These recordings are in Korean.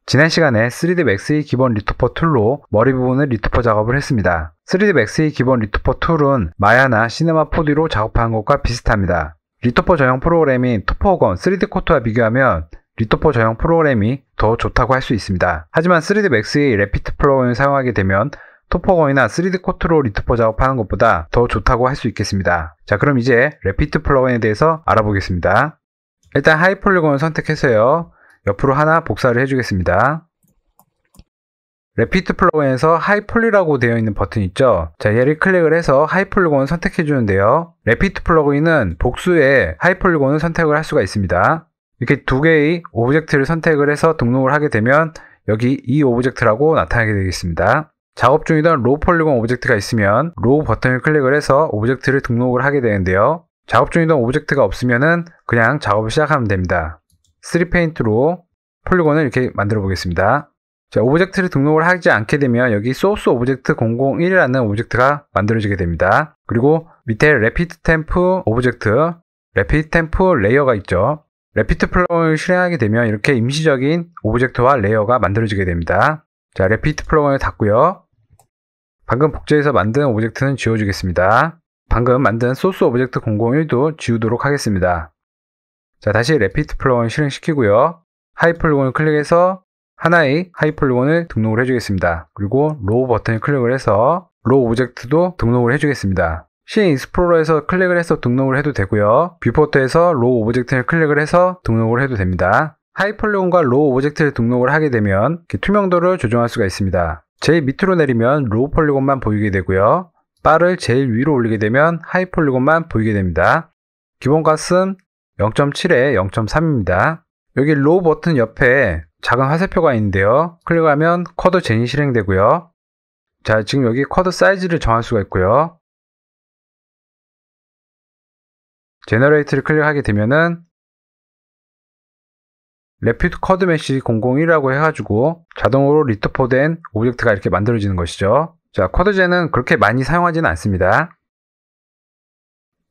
지난 시간에 3드 맥스의 기본 리토퍼 툴로 머리 부분을 리토퍼 작업을 했습니다. 3드 맥스의 기본 리토퍼 툴은 마야나 시네마 4D로 작업하는 것과 비슷합니다. 리토퍼 전용 프로그램인 토퍼건 3D 코트와 비교하면 리토퍼 전용 프로그램이 더 좋다고 할 수 있습니다. 하지만 3드 맥스의 레피트 플러그인을 사용하게 되면 토퍼건이나 3D 코트로 리토퍼 작업하는 것보다 더 좋다고 할 수 있겠습니다. 자, 그럼 이제 레피트 플러그인에 대해서 알아보겠습니다. 일단 하이 폴리곤을 선택해서요. 옆으로 하나 복사를 해주겠습니다. 레피트 플러그인에서 하이 폴리라고 되어 있는 버튼 있죠. 자, 얘를 클릭을 해서 하이 폴리곤을 선택해 주는데요. 레피트 플러그인은 복수의 하이 폴리곤을 선택을 할 수가 있습니다. 이렇게 두 개의 오브젝트를 선택을 해서 등록을 하게 되면 여기 이 오브젝트라고 나타나게 되겠습니다. 작업 중이던 로우 폴리곤 오브젝트가 있으면 로우 버튼을 클릭을 해서 오브젝트를 등록을 하게 되는데요. 작업 중이던 오브젝트가 없으면은 그냥 작업을 시작하면 됩니다. 3페인트로 폴리곤을 이렇게 만들어 보겠습니다. 자, 오브젝트를 등록을 하지 않게 되면 여기 소스 오브젝트 001이라는 오브젝트가 만들어지게 됩니다. 그리고 밑에 레피트 템프 오브젝트, 레피트 템프 레이어가 있죠. 레피트 플러그인을 실행하게 되면 이렇게 임시적인 오브젝트와 레이어가 만들어지게 됩니다. 자, 레피트 플러그인을 닫고요. 방금 복제해서 만든 오브젝트는 지워주겠습니다. 방금 만든 소스 오브젝트 001도 지우도록 하겠습니다. 자, 다시 레피트 플러그인 실행시키고요. 하이 폴리곤을 클릭해서 하나의 하이 폴리곤을 등록을 해주겠습니다. 그리고 로우 버튼을 클릭을 해서 로우 오브젝트도 등록을 해주겠습니다. 씬 익스플로러에서 클릭을 해서 등록을 해도 되고요. 뷰포트에서 로우 오브젝트를 클릭을 해서 등록을 해도 됩니다. 하이 폴리곤과 로우 오브젝트를 등록을 하게 되면 투명도를 조정할 수가 있습니다. 제일 밑으로 내리면 로우 폴리곤만 보이게 되고요. 바를 제일 위로 올리게 되면 하이 폴리곤만 보이게 됩니다. 기본값은 0.7에 0.3입니다. 여기 로우 버튼 옆에 작은 화살표가 있는데요. 클릭하면 쿼드 젠이 실행되고요. 자, 지금 여기 쿼드 사이즈를 정할 수가 있고요. 제너레이트를 클릭하게 되면은 레피트 쿼드 메시 001이라고 해가지고 자동으로 리토퍼된 오브젝트가 이렇게 만들어지는 것이죠. 자, 쿼드 젠은 그렇게 많이 사용하지는 않습니다.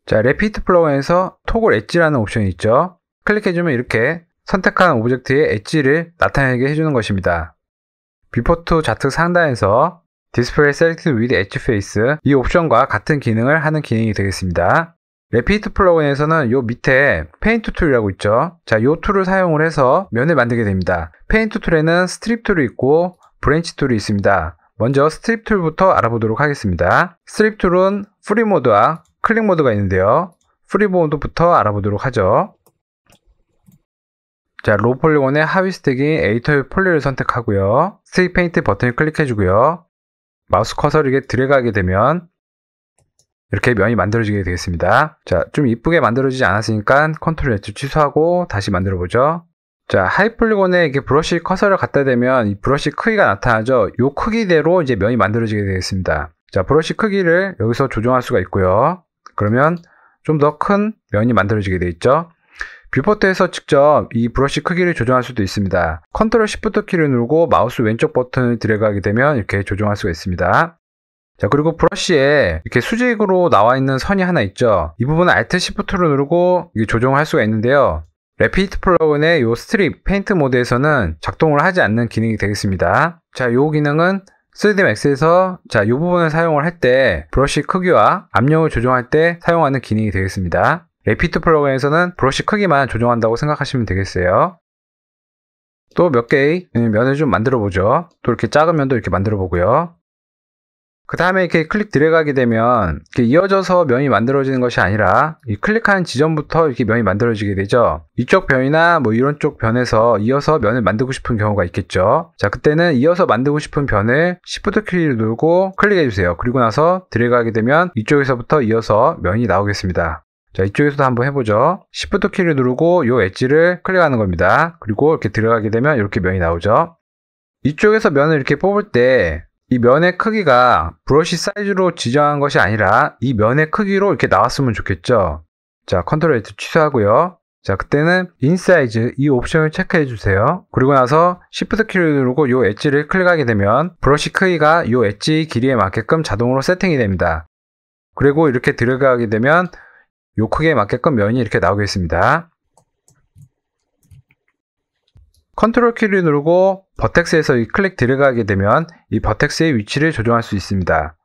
자, 레피트 플러그인에서 토글 엣지라는 옵션이 있죠. 클릭해주면 이렇게 선택한 오브젝트의 엣지를 나타내게 해주는 것입니다. 뷰포트 좌측 상단에서 Display Selected with Edge Face 이 옵션과 같은 기능을 하는 기능이 되겠습니다. 레피트 플러그인에서는 요 밑에 페인트 툴이라고 있죠. 자, 요 툴을 사용을 해서 면을 만들게 됩니다. 페인트 툴에는 스트립 툴이 있고 브랜치 툴이 있습니다. 먼저 스트립 툴부터 알아보도록 하겠습니다. 스트립 툴은 프리 모드와 클릭 모드가 있는데요. 프리 모드부터 알아보도록 하죠. 자, 로우 폴리곤의 하위 스택인 에디터 폴리를 선택하고요. 스트릭 페인트 버튼을 클릭해주고요. 마우스 커서를 이렇게 드래그하게 되면 이렇게 면이 만들어지게 되겠습니다. 자, 좀 이쁘게 만들어지지 않았으니까 컨트롤 Z 취소하고 다시 만들어보죠. 자, 하이 폴리곤에 이렇게 브러쉬 커서를 갖다 대면 이 브러쉬 크기가 나타나죠. 이 크기대로 이제 면이 만들어지게 되겠습니다. 자, 브러쉬 크기를 여기서 조정할 수가 있고요. 그러면 좀 더 큰 면이 만들어지게 되어 있죠. 뷰포트에서 직접 이 브러쉬 크기를 조정할 수도 있습니다. 컨트롤 시프트 키를 누르고 마우스 왼쪽 버튼을 드래그하게 되면 이렇게 조정할 수가 있습니다. 자, 그리고 브러쉬에 이렇게 수직으로 나와 있는 선이 하나 있죠. 이 부분은 Alt Shift를 누르고 조정을 할 수가 있는데요. 레피트 플러그인의 이 스트립 페인트 모드에서는 작동을 하지 않는 기능이 되겠습니다. 자, 이 기능은 3드 맥스에서 이 부분을 사용을 할 때 브러쉬 크기와 압력을 조정할 때 사용하는 기능이 되겠습니다. 레피트 플러그인에서는 브러쉬 크기만 조정한다고 생각하시면 되겠어요. 또 몇 개의 면을 좀 만들어 보죠. 또 이렇게 작은 면도 이렇게 만들어 보고요. 그 다음에 이렇게 클릭 드래그하게 되면 이렇게 이어져서 면이 만들어지는 것이 아니라 이 클릭하는 지점부터 이렇게 면이 만들어지게 되죠. 이쪽 변이나 뭐 이런 쪽 변에서 이어서 면을 만들고 싶은 경우가 있겠죠. 자, 그때는 이어서 만들고 싶은 변을 Shift 키를 누르고 클릭해 주세요. 그리고 나서 드래그하게 되면 이쪽에서부터 이어서 면이 나오겠습니다. 자, 이쪽에서도 한번 해보죠. Shift 키를 누르고 이 엣지를 클릭하는 겁니다. 그리고 이렇게 들어가게 되면 이렇게 면이 나오죠. 이쪽에서 면을 이렇게 뽑을 때 이 면의 크기가 브러쉬 사이즈로 지정한 것이 아니라 이 면의 크기로 이렇게 나왔으면 좋겠죠. 자, 컨트롤 Z 취소하고요. 자, 그때는 인사이즈 이 옵션을 체크해 주세요. 그리고 나서 Shift 키를 누르고 이 엣지를 클릭하게 되면 브러쉬 크기가 이 엣지 길이에 맞게끔 자동으로 세팅이 됩니다. 그리고 이렇게 드래그하게 되면 이 크기에 맞게끔 면이 이렇게 나오겠습니다. 컨트롤 키를 누르고 버텍스에서 이 클릭 드래그하게 되면 이 버텍스의 위치를 조정할 수 있습니다.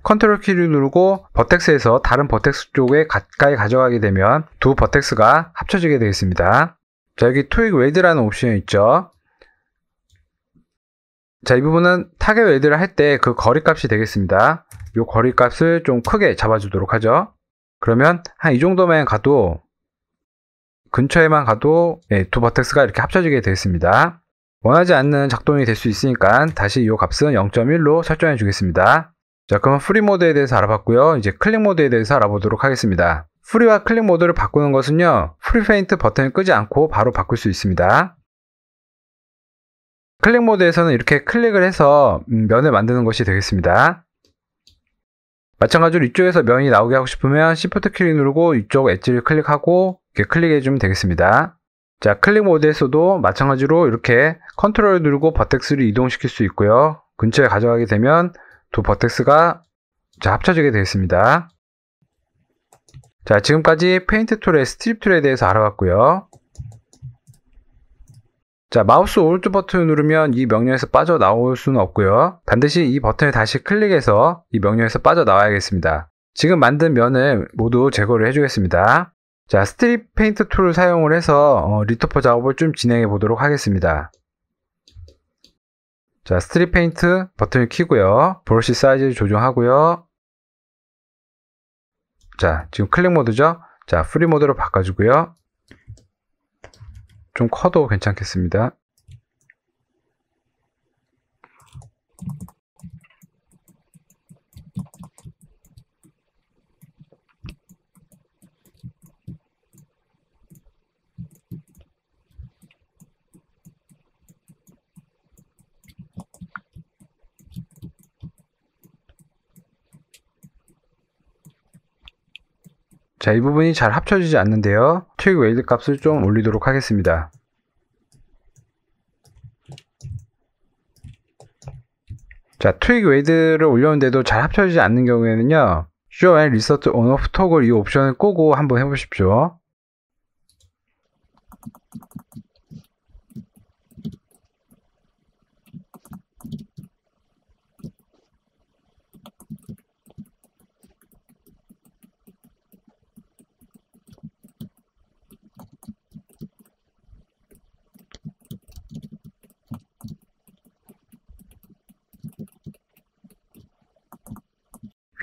컨트롤 키를 누르고 버텍스에서 다른 버텍스 쪽에 가까이 가져가게 되면 두 버텍스가 합쳐지게 되겠습니다. 자, 여기 트윅 웨이드라는 옵션이 있죠. 자, 이 부분은 타겟 웨이드를 할 때 그 거리값이 되겠습니다. 이 거리값을 좀 크게 잡아주도록 하죠. 그러면 한 이 정도만 가도 근처에만 가도 두 버텍스가 이렇게 합쳐지게 되겠습니다. 원하지 않는 작동이 될 수 있으니까 다시 이 값은 0.1로 설정해 주겠습니다. 자, 그럼 프리 모드에 대해서 알아봤고요. 이제 클릭 모드에 대해서 알아보도록 하겠습니다. 프리와 클릭 모드를 바꾸는 것은요, 프리 페인트 버튼을 끄지 않고 바로 바꿀 수 있습니다. 클릭 모드에서는 이렇게 클릭을 해서 면을 만드는 것이 되겠습니다. 마찬가지로 이쪽에서 면이 나오게 하고 싶으면 Shift 키를 누르고 이쪽 엣지를 클릭하고 이렇게 클릭해 주면 되겠습니다. 자, 클릭 모드에서도 마찬가지로 이렇게 컨트롤을 누르고 버텍스를 이동시킬 수 있고요. 근처에 가져가게 되면 두 버텍스가 합쳐지게 되겠습니다. 자, 지금까지 페인트 툴의 스트립 툴에 대해서 알아봤고요. 자, 마우스 오른쪽 버튼을 누르면 이 명령에서 빠져나올 수는 없고요. 반드시 이 버튼을 다시 클릭해서 이 명령에서 빠져나와야겠습니다. 지금 만든 면을 모두 제거를 해주겠습니다. 자, 스트립 페인트 툴을 사용을 해서 리토퍼 작업을 좀 진행해 보도록 하겠습니다. 자, 스트립 페인트 버튼을 켜고요. 브러쉬 사이즈를 조정하고요. 자, 지금 클릭 모드죠? 자, 프리 모드로 바꿔주고요. 좀 커도 괜찮겠습니다. 자, 이 부분이 잘 합쳐지지 않는데요. 트윅 웨이드 값을 좀 올리도록 하겠습니다. 자, 트윅 웨이드를 올렸는데도 잘 합쳐지지 않는 경우에는요, Show and Insert On Off 토글 이 옵션을 끄고 한번 해보십시오.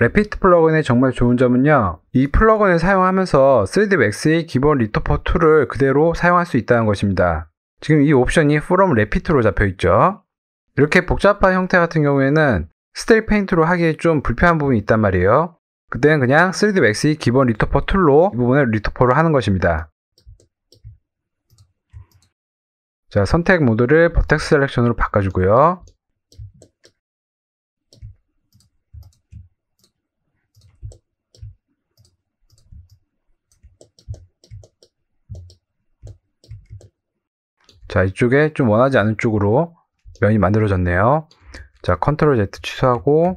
레피트 플러그인의 정말 좋은 점은요, 이 플러그인을 사용하면서 3ds max의 기본 리토퍼 툴을 그대로 사용할 수 있다는 것입니다. 지금 이 옵션이 From Repeat로 잡혀 있죠. 이렇게 복잡한 형태 같은 경우에는 스트립 페인트로 하기에 좀 불편한 부분이 있단 말이에요. 그때는 그냥 3ds max의 기본 리토퍼 툴로 이 부분을 리토퍼를 하는 것입니다. 자, 선택 모드를 버텍스 셀렉션으로 바꿔주고요. 자, 이쪽에 좀 원하지 않은 쪽으로 면이 만들어졌네요. 자, 컨트롤 Z 취소하고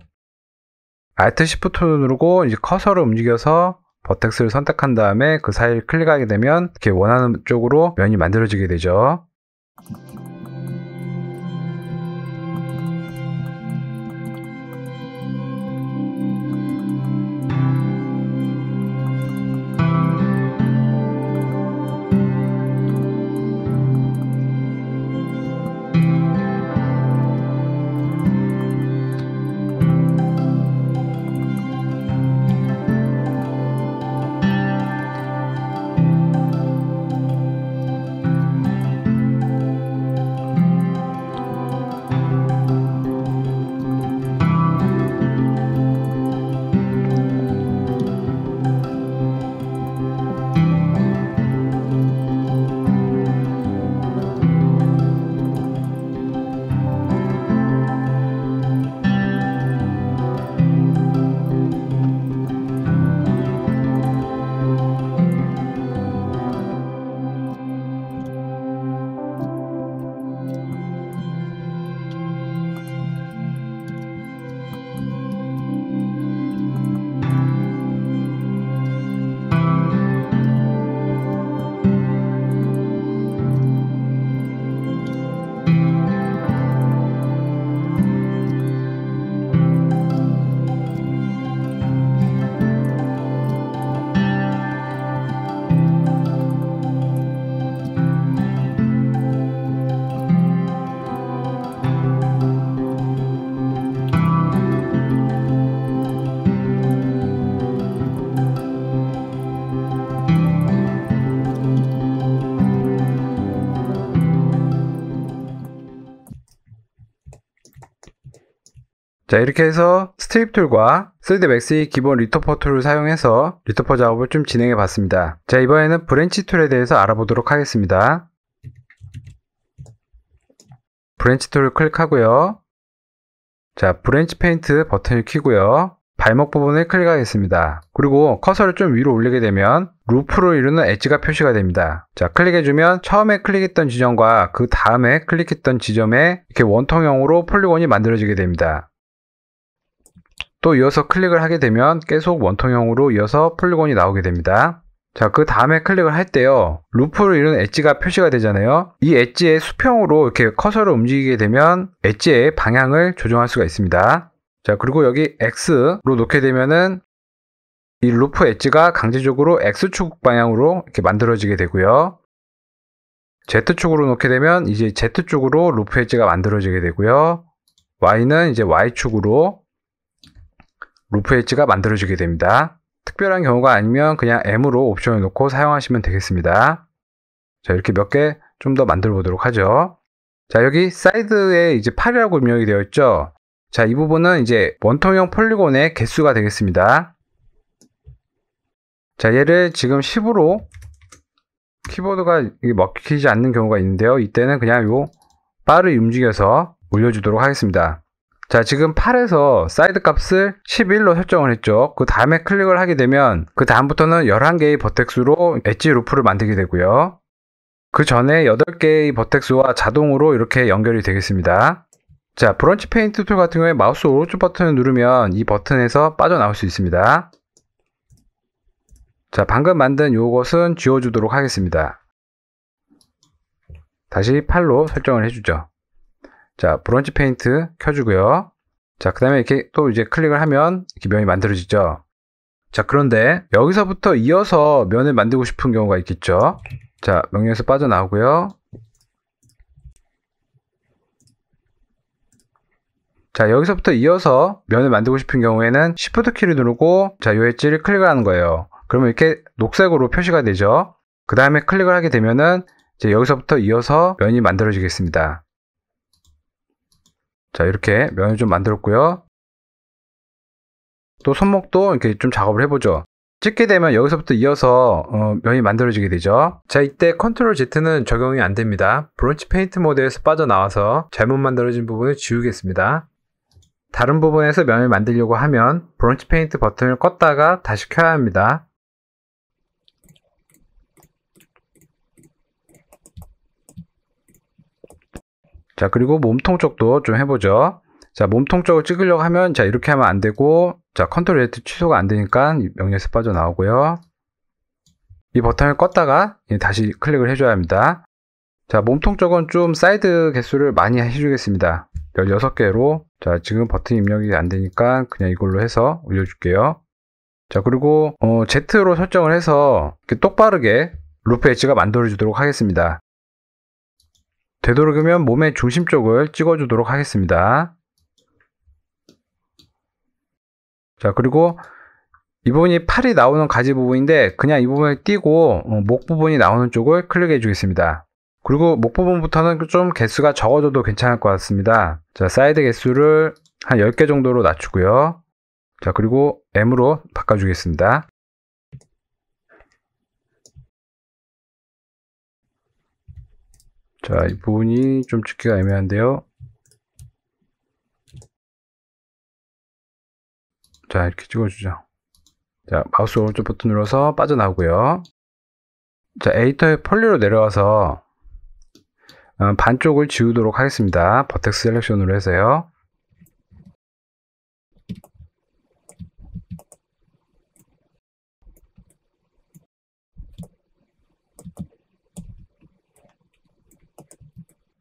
Alt Shift 누르고 이제 커서를 움직여서 버텍스를 선택한 다음에 그 사이를 클릭하게 되면 이렇게 원하는 쪽으로 면이 만들어지게 되죠. 자, 이렇게 해서 스트립 툴과 3D Max의 기본 리토퍼 툴을 사용해서 리토퍼 작업을 좀 진행해 봤습니다. 자, 이번에는 브랜치 툴에 대해서 알아보도록 하겠습니다. 브랜치 툴을 클릭하고요. 자, 브랜치 페인트 버튼을 켜고요. 발목 부분을 클릭하겠습니다. 그리고 커서를 좀 위로 올리게 되면 루프로 이루는 엣지가 표시가 됩니다. 자, 클릭해주면 처음에 클릭했던 지점과 그 다음에 클릭했던 지점에 이렇게 원통형으로 폴리곤이 만들어지게 됩니다. 또 이어서 클릭을 하게 되면 계속 원통형으로 이어서 폴리곤이 나오게 됩니다. 자, 그 다음에 클릭을 할 때요, 루프로 이루는 엣지가 표시가 되잖아요. 이 엣지의 수평으로 이렇게 커서를 움직이게 되면 엣지의 방향을 조정할 수가 있습니다. 자, 그리고 여기 X로 놓게 되면은 이 루프 엣지가 강제적으로 X축 방향으로 이렇게 만들어지게 되고요. Z축으로 놓게 되면 이제 Z축으로 루프 엣지가 만들어지게 되고요. Y는 이제 Y축으로 루프 엣지가 만들어지게 됩니다. 특별한 경우가 아니면 그냥 M으로 옵션을 놓고 사용하시면 되겠습니다. 자, 이렇게 몇 개 좀 더 만들어 보도록 하죠. 자, 여기 사이드에 이제 8이라고 입력이 되어 있죠. 자, 이 부분은 이제 원통형 폴리곤의 개수가 되겠습니다. 자, 얘를 지금 10으로 키보드가 먹히지 않는 경우가 있는데요. 이때는 그냥 요 바를 움직여서 올려주도록 하겠습니다. 자, 지금 8에서 사이드 값을 11로 설정을 했죠. 그 다음에 클릭을 하게 되면 그 다음부터는 11개의 버텍스로 엣지 루프를 만들게 되고요. 그 전에 8개의 버텍스와 자동으로 이렇게 연결이 되겠습니다. 자, 브런치 페인트 툴 같은 경우에 마우스 오른쪽 버튼을 누르면 이 버튼에서 빠져나올 수 있습니다. 자, 방금 만든 요것은 지워주도록 하겠습니다. 다시 8로 설정을 해주죠. 자, 브런치 페인트 켜주고요. 자, 그 다음에 이렇게 또 이제 클릭을 하면 이렇게 면이 만들어지죠. 자, 그런데 여기서부터 이어서 면을 만들고 싶은 경우가 있겠죠. 자, 명령에서 빠져나오고요. 자, 여기서부터 이어서 면을 만들고 싶은 경우에는 Shift 키를 누르고 자, 요 엣지를 클릭을 하는 거예요. 그러면 이렇게 녹색으로 표시가 되죠. 그 다음에 클릭을 하게 되면은 이제 여기서부터 이어서 면이 만들어지겠습니다. 자, 이렇게 면을 좀 만들었고요. 또 손목도 이렇게 좀 작업을 해보죠. 찍게 되면 여기서부터 이어서 면이 만들어지게 되죠. 자, 이때 컨트롤 Z는 적용이 안 됩니다. 브런치 페인트 모드에서 빠져나와서 잘못 만들어진 부분을 지우겠습니다. 다른 부분에서 면을 만들려고 하면 브런치 페인트 버튼을 껐다가 다시 켜야 합니다. 자, 그리고 몸통 쪽도 좀 해보죠. 자, 몸통 쪽을 찍으려고 하면 자, 이렇게 하면 안 되고, 자, 컨트롤 Z 취소가 안 되니까 명령에서 빠져나오고요. 이 버튼을 껐다가 다시 클릭을 해줘야 합니다. 자, 몸통 쪽은 좀 사이드 개수를 많이 해주겠습니다. 16개로. 자, 지금 버튼 입력이 안 되니까 그냥 이걸로 해서 올려줄게요. 자, 그리고 Z로 설정을 해서 이렇게 똑바르게 루프 엣지가 만들어주도록 하겠습니다. 되도록이면 몸의 중심 쪽을 찍어주도록 하겠습니다. 자, 그리고 이 부분이 팔이 나오는 가지 부분인데 그냥 이 부분을 띄고 목 부분이 나오는 쪽을 클릭해 주겠습니다. 그리고 목 부분부터는 좀 개수가 적어져도 괜찮을 것 같습니다. 자, 사이드 개수를 한 10개 정도로 낮추고요. 자, 그리고 M으로 바꿔주겠습니다. 자, 이 부분이 좀 찍기가 애매한데요. 자, 이렇게 찍어주죠. 자, 마우스 오른쪽 버튼 눌러서 빠져나오고요. 자, 에디터의 폴리로 내려와서 반쪽을 지우도록 하겠습니다. 버텍스 셀렉션으로 해서요.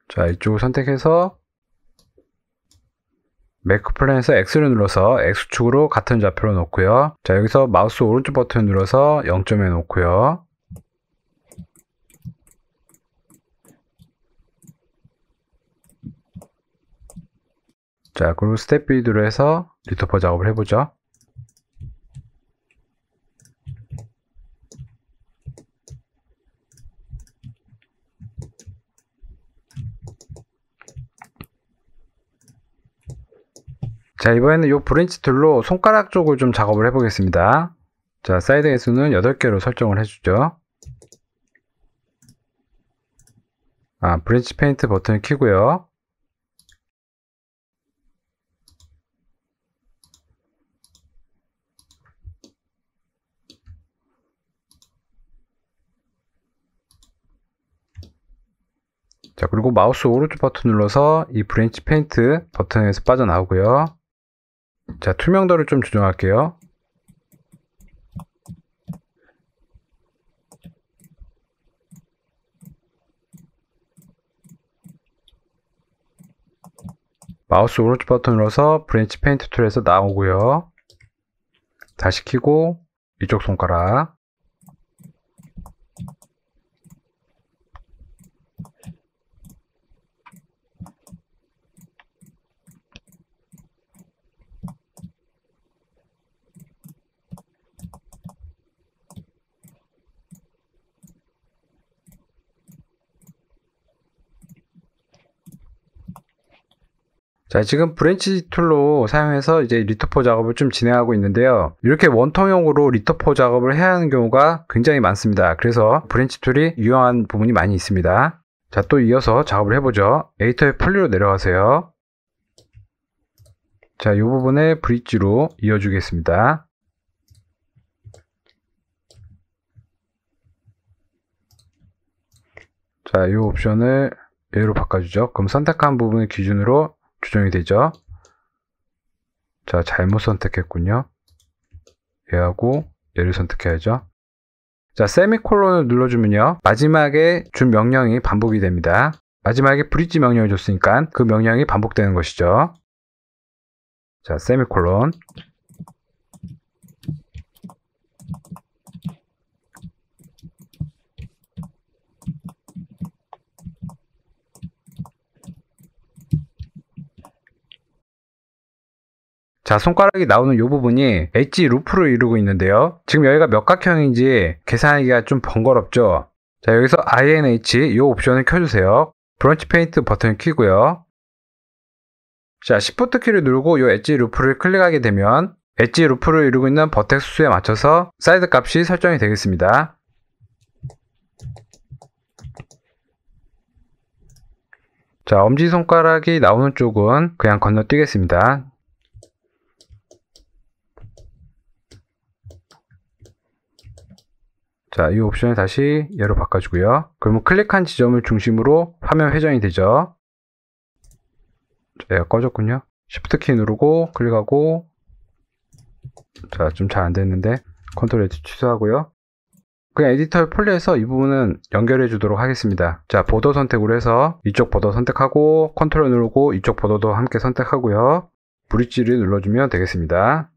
자, 이쪽을 선택해서 메이크 플랜에서 X를 눌러서 X축으로 같은 좌표로 놓고요. 자, 여기서 마우스 오른쪽 버튼 눌러서 0점에 놓고요. 자, 그리고 스텝 빌드로 해서 리토퍼 작업을 해보죠. 자, 이번에는 이 브랜치 툴로 손가락 쪽을 좀 작업을 해보겠습니다. 자, 사이드 개수는 8개로 설정을 해주죠. 브랜치 페인트 버튼을 켜고요. 자, 그리고 마우스 오른쪽 버튼 눌러서 이 브랜치 페인트 버튼에서 빠져나오고요. 자, 투명도를 좀 조정할게요. 마우스 오른쪽 버튼 눌러서 브랜치 페인트 툴에서 나오고요. 다시 켜고 이쪽 손가락. 자, 지금 브랜치 툴로 사용해서 이제 리터포 작업을 좀 진행하고 있는데요. 이렇게 원통형으로 리터포 작업을 해야 하는 경우가 굉장히 많습니다. 그래서 브랜치 툴이 유용한 부분이 많이 있습니다. 자, 또 이어서 작업을 해보죠. 에디터의 폴리로 내려가세요. 자, 이 부분에 브릿지로 이어주겠습니다. 자, 이 옵션을 얘로 바꿔주죠. 그럼 선택한 부분을 기준으로 조정이 되죠. 자, 잘못 선택했군요. 얘하고 얘를 선택해야죠. 자, 세미콜론을 눌러주면요, 마지막에 준 명령이 반복이 됩니다. 마지막에 브릿지 명령을 줬으니까 그 명령이 반복되는 것이죠. 자, 세미콜론. 자, 손가락이 나오는 이 부분이 엣지 루프를 이루고 있는데요. 지금 여기가 몇 각형인지 계산하기가 좀 번거롭죠. 자, 여기서 INH 이 옵션을 켜주세요. 브런치 페인트 버튼을 켜고요. 자, Shift 키를 누르고 이 엣지 루프를 클릭하게 되면 엣지 루프를 이루고 있는 버텍스 수에 맞춰서 사이드 값이 설정이 되겠습니다. 자, 엄지손가락이 나오는 쪽은 그냥 건너뛰겠습니다. 자, 이 옵션을 다시 얘로 바꿔주고요. 그러면 클릭한 지점을 중심으로 화면 회전이 되죠. 자, 얘가 꺼졌군요. Shift 키 누르고 클릭하고, 자, 좀 잘 안됐는데 컨트롤 에디 취소하고요. 그냥 에디터 폴리에서 이 부분은 연결해 주도록 하겠습니다. 자, 보더 선택으로 해서 이쪽 보더 선택하고 컨트롤 누르고 이쪽 보더도 함께 선택하고요. 브릿지를 눌러주면 되겠습니다.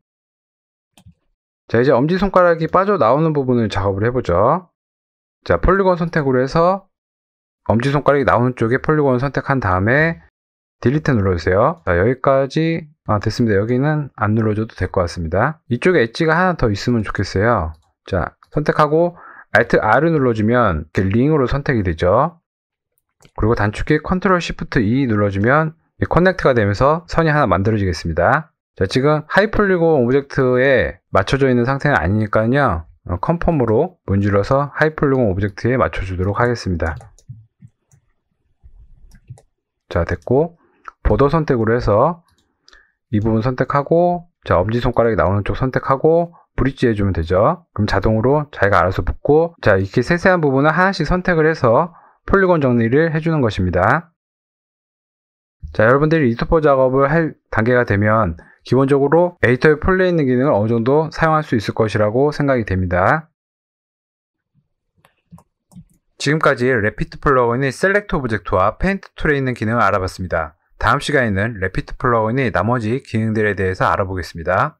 자, 이제 엄지손가락이 빠져나오는 부분을 작업을 해보죠. 자, 폴리곤 선택으로 해서 엄지손가락이 나오는 쪽에 폴리곤을 선택한 다음에 딜리트 눌러주세요. 자, 여기까지 됐습니다. 여기는 안 눌러줘도 될 것 같습니다. 이쪽에 엣지가 하나 더 있으면 좋겠어요. 자, 선택하고 Alt R을 눌러주면 이렇게 링으로 선택이 되죠. 그리고 단축키 Ctrl Shift E 눌러주면 커넥트가 되면서 선이 하나 만들어지겠습니다. 자, 지금 하이 폴리곤 오브젝트에 맞춰져 있는 상태는 아니니까요. 컨펌으로 문질러서 하이 폴리곤 오브젝트에 맞춰주도록 하겠습니다. 자, 됐고 보더 선택으로 해서 이 부분 선택하고, 자, 엄지손가락이 나오는 쪽 선택하고 브릿지 해주면 되죠. 그럼 자동으로 자기가 알아서 붙고, 자, 이렇게 세세한 부분을 하나씩 선택을 해서 폴리곤 정리를 해주는 것입니다. 자, 여러분들이 리터포 작업을 할 단계가 되면 기본적으로 에디터에 폴리에 있는 기능을 어느 정도 사용할 수 있을 것이라고 생각이 됩니다. 지금까지 레피트 플러그인의 셀렉트 오브젝트와 페인트 툴에 있는 기능을 알아봤습니다. 다음 시간에는 레피트 플러그인의 나머지 기능들에 대해서 알아보겠습니다.